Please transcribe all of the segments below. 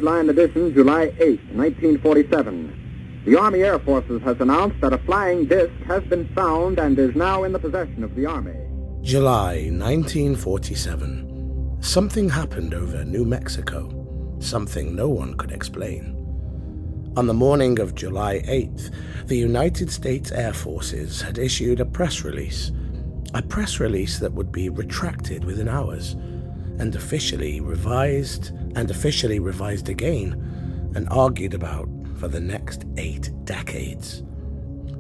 Headline edition, July 8, 1947. The Army Air Forces has announced that a flying disc has been found and is now in the possession of the Army. July 1947. Something happened over New Mexico. Something no one could explain. On the morning of July 8th, the United States Air Forces had issued a press release that would be retracted within hours, and officially revised again, and argued about for the next 8 decades.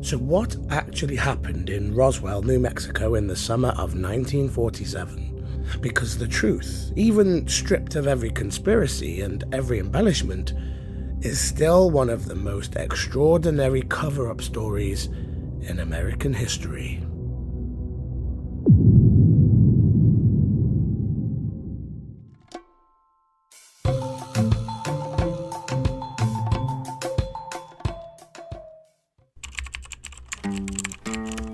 So what actually happened in Roswell, New Mexico in the summer of 1947? Because the truth, even stripped of every conspiracy and every embellishment, is still one of the most extraordinary cover-up stories in American history.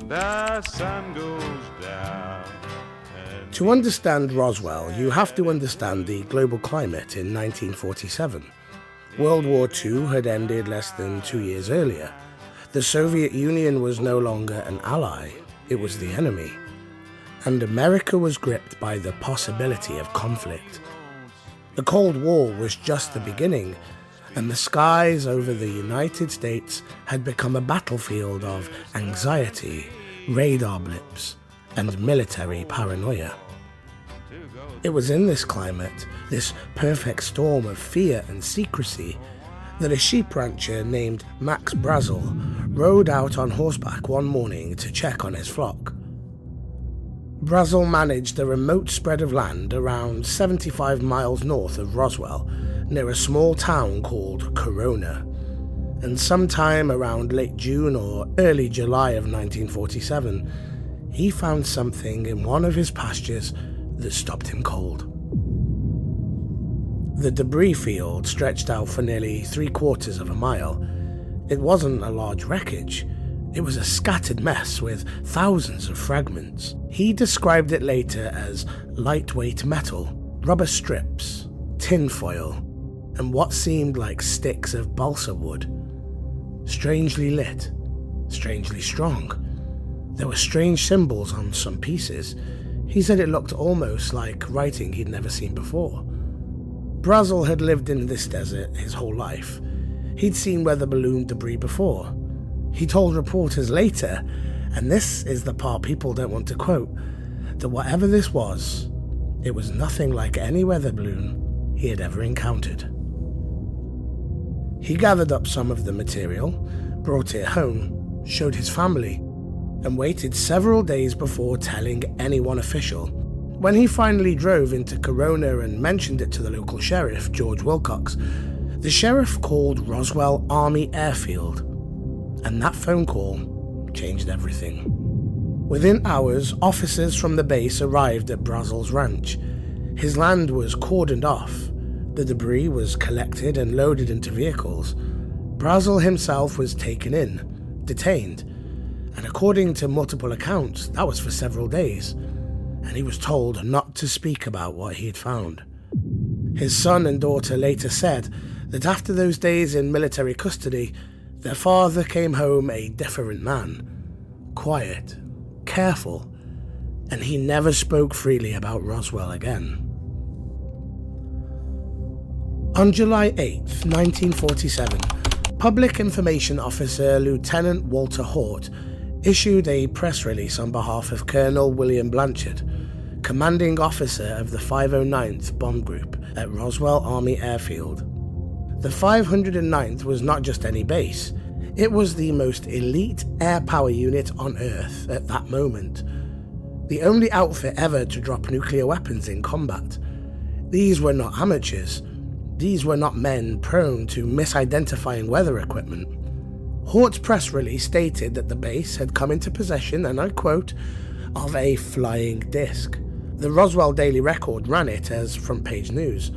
The sun goes down. To understand Roswell, you have to understand the global climate in 1947. World War II had ended less than 2 years earlier. The Soviet Union was no longer an ally, it was the enemy. And America was gripped by the possibility of conflict. The Cold War was just the beginning, and the skies over the United States had become a battlefield of anxiety, radar blips, and military paranoia. It was in this climate, this perfect storm of fear and secrecy, that a sheep rancher named Max Brazel rode out on horseback one morning to check on his flock. Brazel managed a remote spread of land around 75 miles north of Roswell, near a small town called Corona. And sometime around late June or early July of 1947, he found something in one of his pastures that stopped him cold. The debris field stretched out for nearly 3/4 of a mile. It wasn't a large wreckage. It was a scattered mess with thousands of fragments. He described it later as lightweight metal, rubber strips, tinfoil, and what seemed like sticks of balsa wood. Strangely lit, strangely strong. There were strange symbols on some pieces. He said it looked almost like writing he'd never seen before. Brazel had lived in this desert his whole life. He'd seen weather balloon debris before. He told reporters later, and this is the part people don't want to quote, that whatever this was, it was nothing like any weather balloon he had ever encountered. He gathered up some of the material, brought it home, showed his family, and waited several days before telling anyone official. When he finally drove into Corona and mentioned it to the local sheriff, George Wilcox, the sheriff called Roswell Army Airfield, and that phone call changed everything. Within hours, officers from the base arrived at Brazel's ranch. His land was cordoned off. The debris was collected and loaded into vehicles. Brazel himself was taken in, detained, and according to multiple accounts, that was for several days, and he was told not to speak about what he had found. His son and daughter later said that after those days in military custody, their father came home a different man, quiet, careful, and he never spoke freely about Roswell again. On July 8, 1947, Public Information Officer Lieutenant Walter Haut issued a press release on behalf of Colonel William Blanchard, commanding officer of the 509th Bomb Group at Roswell Army Airfield. The 509th was not just any base, it was the most elite air power unit on Earth at that moment. The only outfit ever to drop nuclear weapons in combat. These were not amateurs. These were not men prone to misidentifying weather equipment. Haut's press release stated that the base had come into possession, and I quote, of a flying disc. The Roswell Daily Record ran it as front-page news.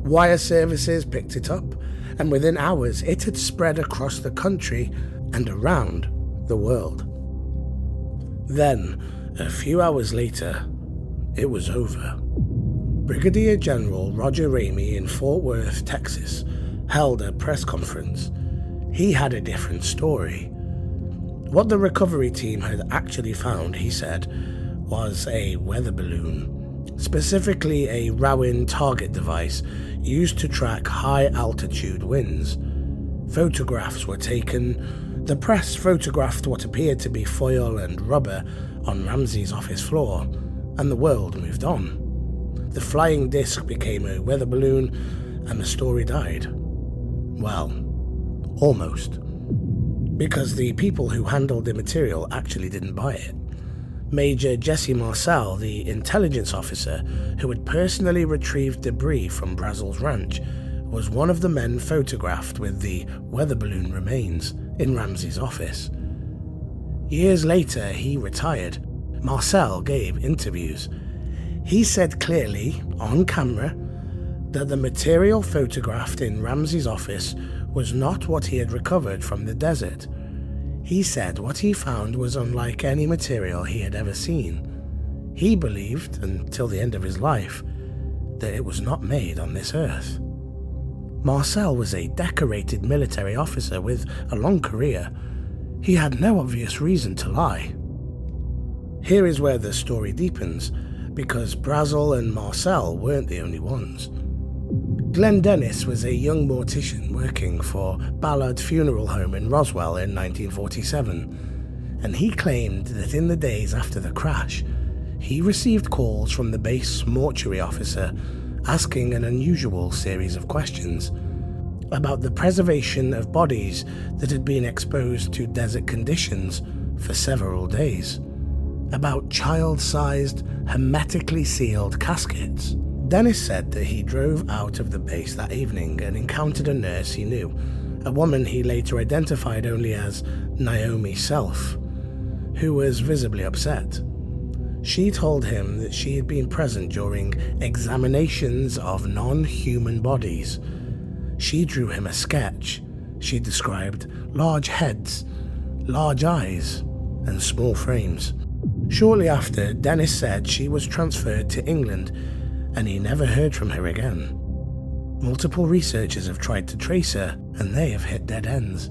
Wire services picked it up, and within hours it had spread across the country and around the world. Then, a few hours later, it was over. Brigadier General Roger Ramey in Fort Worth, Texas, held a press conference. He had a different story. What the recovery team had actually found, he said, was a weather balloon, specifically a Rowan target device used to track high-altitude winds. Photographs were taken. The press photographed what appeared to be foil and rubber on Ramsey's office floor, and the world moved on. The flying disc became a weather balloon, and the story died. Well, almost. Because the people who handled the material actually didn't buy it. Major Jesse Marcel, the intelligence officer who had personally retrieved debris from Brazel's ranch, was one of the men photographed with the weather balloon remains in Ramsey's office. Years later, he retired. Marcel gave interviews. He said clearly, on camera, that the material photographed in Ramsey's office was not what he had recovered from the desert. He said what he found was unlike any material he had ever seen. He believed, until the end of his life, that it was not made on this earth. Marcel was a decorated military officer with a long career. He had no obvious reason to lie. Here is where the story deepens, because Brazel and Marcel weren't the only ones. Glenn Dennis was a young mortician working for Ballard Funeral Home in Roswell in 1947, and he claimed that in the days after the crash, he received calls from the base mortuary officer asking an unusual series of questions about the preservation of bodies that had been exposed to desert conditions for several days, about child-sized, hermetically sealed caskets. Dennis said that he drove out of the base that evening and encountered a nurse he knew, a woman he later identified only as Naomi Self, who was visibly upset. She told him that she had been present during examinations of non-human bodies. She drew him a sketch. She described large heads, large eyes, and small frames. Shortly after, Dennis said she was transferred to England, and he never heard from her again. Multiple researchers have tried to trace her, and they have hit dead ends.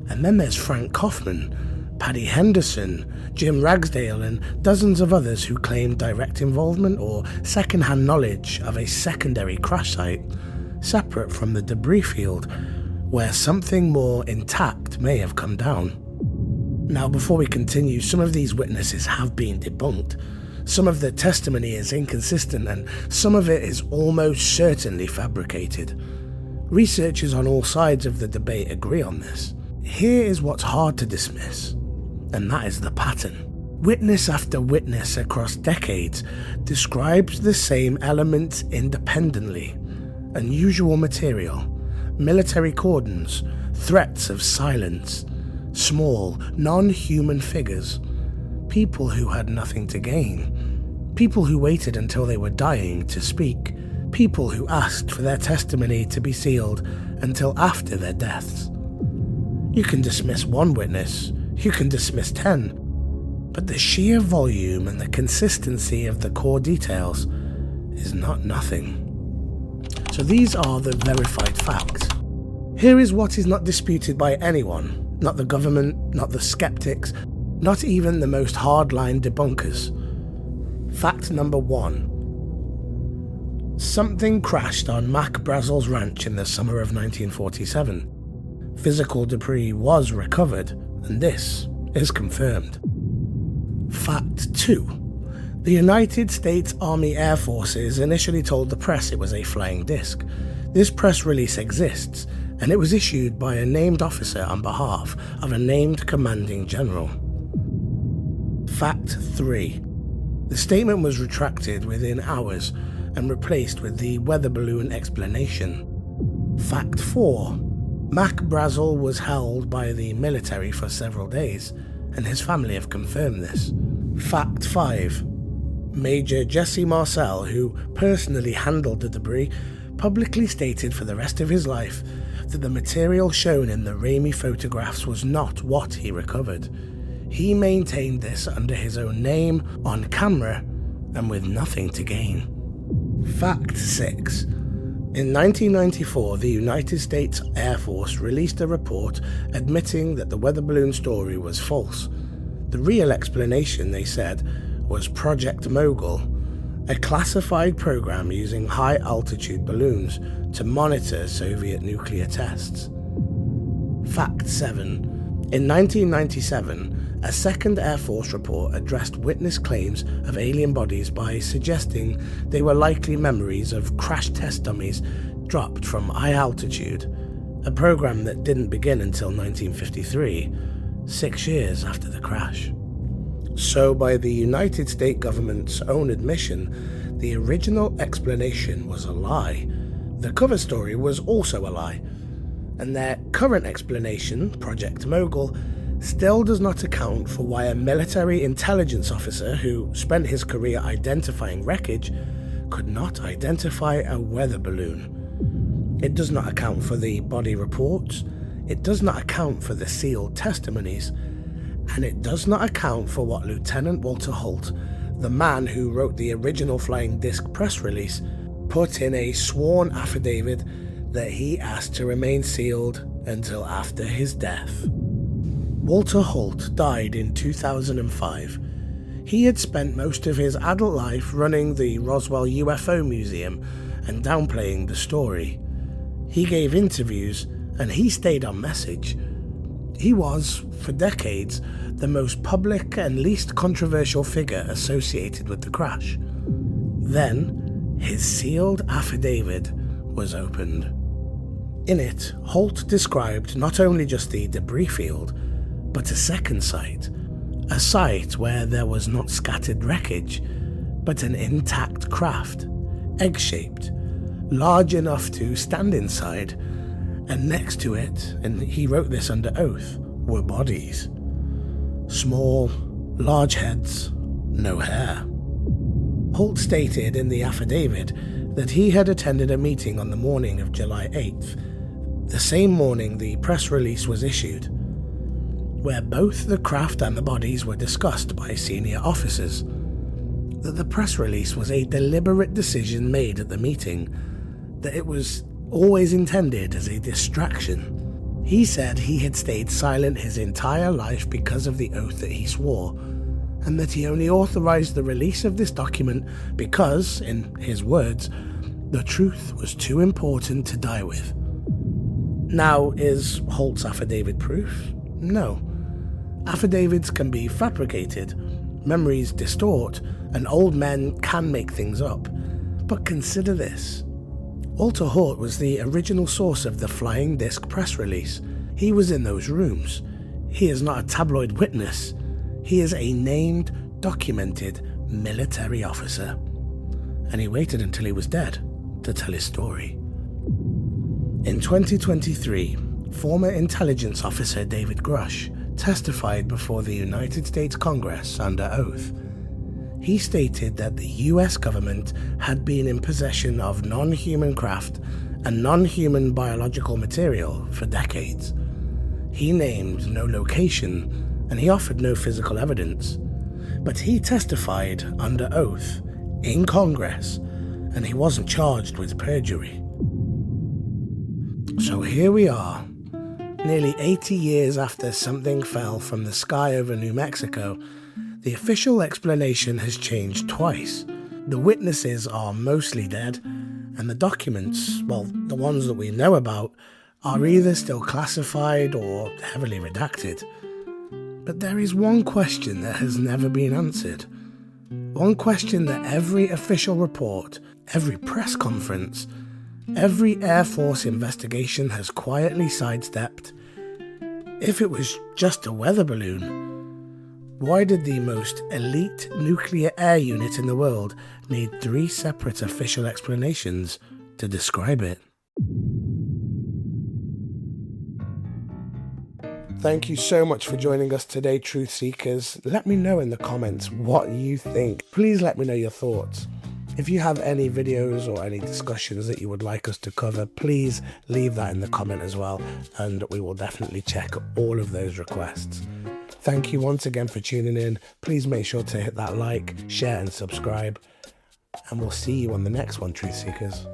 And then there's Frank Kaufman, Paddy Henderson, Jim Ragsdale, and dozens of others who claim direct involvement or second-hand knowledge of a secondary crash site, separate from the debris field, where something more intact may have come down. Now, before we continue, some of these witnesses have been debunked. Some of the testimony is inconsistent, and some of it is almost certainly fabricated. Researchers on all sides of the debate agree on this. Here is what's hard to dismiss, and that is the pattern. Witness after witness across decades describes the same elements independently. Unusual material, military cordons, threats of silence, small, non-human figures, people who had nothing to gain, people who waited until they were dying to speak, people who asked for their testimony to be sealed until after their deaths. You can dismiss one witness, you can dismiss 10, but the sheer volume and the consistency of the core details is not nothing. So these are the verified facts. Here is what is not disputed by anyone, not the government, not the skeptics, not even the most hardline debunkers. Fact number 1. Something crashed on Mac Brazel's ranch in the summer of 1947. Physical debris was recovered, and this is confirmed. Fact 2. The United States Army Air Forces initially told the press it was a flying disc. This press release exists, and it was issued by a named officer on behalf of a named commanding general. Fact 3. The statement was retracted within hours and replaced with the weather balloon explanation. Fact 4. Mac Brazel was held by the military for several days, and his family have confirmed this. Fact 5. Major Jesse Marcel, who personally handled the debris, publicly stated for the rest of his life that the material shown in the Ramey photographs was not what he recovered. He maintained this under his own name, on camera, and with nothing to gain. Fact 6. In 1994, the United States Air Force released a report admitting that the weather balloon story was false. The real explanation, they said, was Project Mogul, a classified program using high-altitude balloons to monitor Soviet nuclear tests. Fact 7. In 1997, a second Air Force report addressed witness claims of alien bodies by suggesting they were likely memories of crash test dummies dropped from high altitude, a program that didn't begin until 1953, 6 years after the crash. So by the United States government's own admission, the original explanation was a lie. The cover story was also a lie, and their current explanation, Project Mogul, still does not account for why a military intelligence officer who spent his career identifying wreckage could not identify a weather balloon. It does not account for the body reports, it does not account for the sealed testimonies, and it does not account for what Lieutenant Walter Holt, the man who wrote the original flying disc press release, put in a sworn affidavit that he asked to remain sealed until after his death. Walter Holt died in 2005. He had spent most of his adult life running the Roswell UFO Museum and downplaying the story. He gave interviews and he stayed on message. He was, for decades, the most public and least controversial figure associated with the crash. Then, his sealed affidavit was opened. In it, Holt described not only just the debris field, but a second site, a site where there was not scattered wreckage, but an intact craft, egg-shaped, large enough to stand inside, and next to it, and he wrote this under oath, were bodies. Small, large heads, no hair. Holt stated in the affidavit that he had attended a meeting on the morning of July 8th, the same morning the press release was issued, where both the craft and the bodies were discussed by senior officers. That the press release was a deliberate decision made at the meeting, that it was always intended as a distraction. He said he had stayed silent his entire life because of the oath that he swore, and that he only authorized the release of this document because, in his words, the truth was too important to die with. Now, is Holt's affidavit proof? No. Affidavits can be fabricated, memories distort, and old men can make things up. But consider this. Walter Holt was the original source of the flying disc press release. He was in those rooms. He is not a tabloid witness. He is a named, documented military officer. And he waited until he was dead to tell his story. In 2023, former intelligence officer David Grush testified before the United States Congress under oath. He stated that the US government had been in possession of non-human craft and non-human biological material for decades. He named no location and he offered no physical evidence, but he testified under oath in Congress and he wasn't charged with perjury. So here we are, nearly 80 years after something fell from the sky over New Mexico. The official explanation has changed twice. The witnesses are mostly dead, and the documents, well, the ones that we know about, are either still classified or heavily redacted. But there is one question that has never been answered. One question that every official report, every press conference, every Air Force investigation has quietly sidestepped. If it was just a weather balloon, why did the most elite nuclear air unit in the world need 3 separate official explanations to describe it? Thank you so much for joining us today, Truth Seekers. Let me know in the comments what you think. Please let me know your thoughts. If you have any videos or any discussions that you would like us to cover, please leave that in the comment as well, and we will definitely check all of those requests. Thank you once again for tuning in. Please make sure to hit that like, share and subscribe. And we'll see you on the next one, Truth Seekers.